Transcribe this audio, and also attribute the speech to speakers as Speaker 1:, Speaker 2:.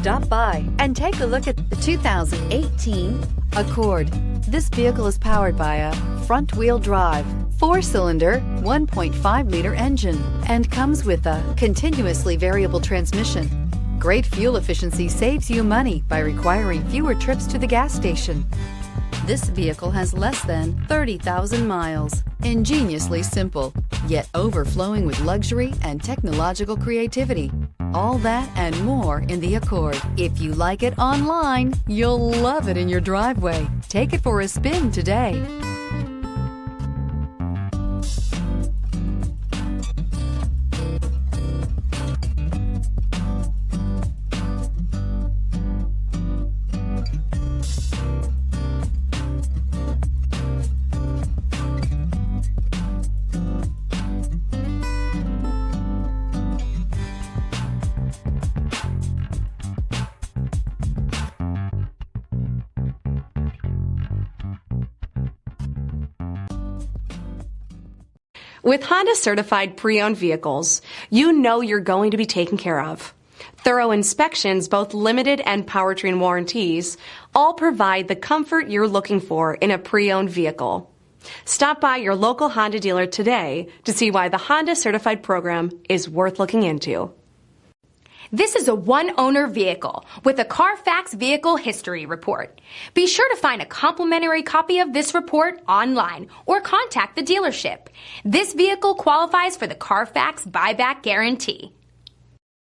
Speaker 1: Stop by and take a look at the 2018 Accord. This vehicle is powered by a front-wheel drive, 4-cylinder, 1.5-liter engine and comes with a continuously variable transmission. Great fuel efficiency saves you money by requiring fewer trips to the gas station. This vehicle has less than 30,000 miles. Ingeniously simple, yet overflowing with luxury and technological creativity. All that and more in the Accord. If you like it online, you'll love it in your driveway. Take it for a spin today.
Speaker 2: With Honda certified pre-owned vehicles, you know you're going to be taken care of. Thorough inspections, both limited and powertrain warranties, all provide the comfort you're looking for in a pre-owned vehicle. Stop by your local Honda dealer today to see why the Honda certified program is worth looking into.
Speaker 3: This is a one-owner vehicle with a Carfax Vehicle History Report. Be sure to find a complimentary copy of this report online or contact the dealership. This vehicle qualifies for the Carfax Buyback Guarantee.